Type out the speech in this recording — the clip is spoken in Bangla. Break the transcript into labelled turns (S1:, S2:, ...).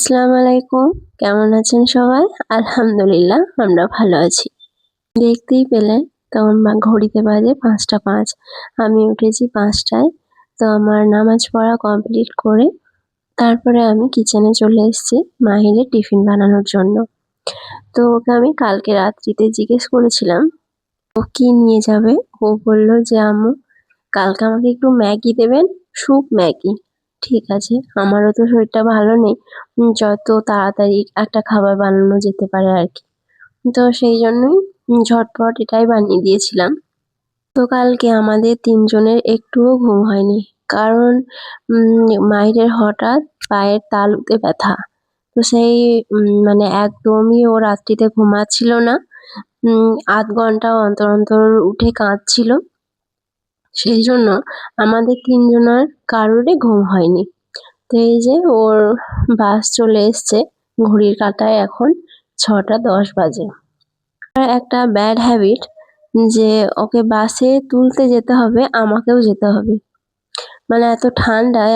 S1: আসসালামু আলাইকুম। কেমন আছেন সবাই? আলহামদুলিল্লাহ আমরা ভালো আছি। দেখতেই পেলেন তখন ঘড়িতে বাজে ৫টা ৫। আমি উঠেছি ৫টায়। তো আমার নামাজ পড়া কমপ্লিট করে তারপরে আমি কিচেনে চলে এসেছি মাহিরের টিফিন বানানোর জন্য। তো ওকে আমি কালকে রাত্রিতে জিজ্ঞেস করেছিলাম ও কি নিয়ে যাবে? ও বলল যে আম্মু কালকে আমাকে একটু ম্যাগি দেবেন, স্যুপ ম্যাগি। ঠিক আছে, আমারও তো শরীরটা ভালো নেই। যত তাড়াতাড়ি একটা খাবার বানানো যেতে পারে আর কি। তো সেই জন্যই ঝটপট এটাই বানিয়ে দিয়েছিলাম। তো কালকে আমাদের ৩ জনের একটুও ঘুম হয়নি। কারণ মাহিরের হঠাৎ পায়ের তালুতে ব্যথা। তো সেই মানে একদমই ও রাত্রিতে ঘুমাচ্ছিল না। ০.৫ ঘন্টা অন্তর, অন্তর উঠে কাঁদছিল। সেই জন্য আমাদের ৩ জনের কারোরই ঘুম হয়নি। তো এই যে ওর বাস চলে এসছে। ঘড়ির কাঁটায় এখন ৬টা ১০ বাজে। আর একটা ব্যাড হ্যাবিট যে ওকে বাসে তুলতে যেতে হবে, আমাকেও যেতে হবে। মানে এত ঠান্ডায়